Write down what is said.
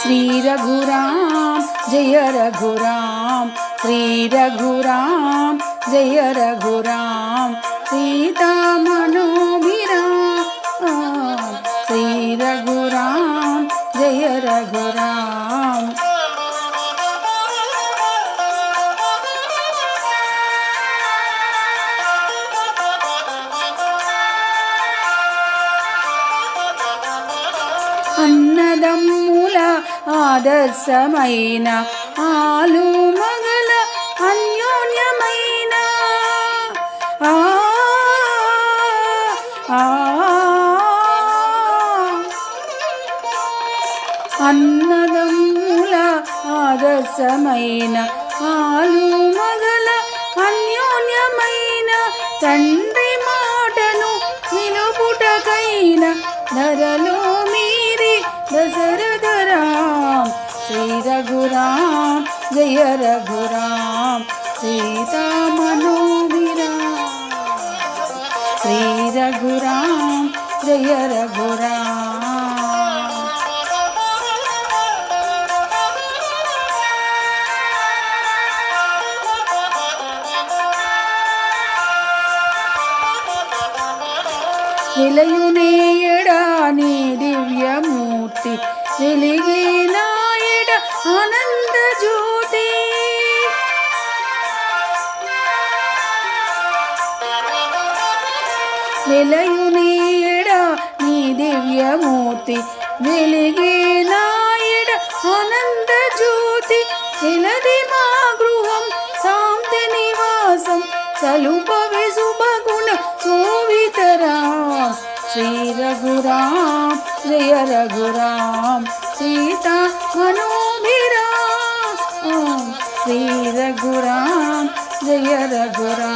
श्री रघुराम जय रघुराम, श्री रघुराम जय रघुराम, सीता मनोभिराम, श्री रघुराम जय रघुराम। అన్నదమ్ముల ఆదర్శమైన ఆలు మగల అన్యోన్యమైన అన్నదమ్ముల ఆదర్శమైన ఆలు మగల అన్యోన్యమైన తండ్రి మాటను నిలుపుటకైన ధరలో మీరి దశరథ రామ్, श्री रघुराम जय रघुराम, सीता मनोभिराम, श्री रघुराम जय रघुराम। వెలయునేయడా నీ దివ్యమూర్తి, వెలిగినాయడ ఆనంద జ్యోతి, వెలయునేయడా నీ దివ్యమూర్తి, వెలిగినాయడ ఆనంద జ్యోతి, వెలది మా గృహం శాంతి నివాసం, సలుపవే శుభగుణ శోభితరాం, श्री रघुराम जय रघुराम, सीता मनोभिराम, श्री रघुराम जय रघुराम।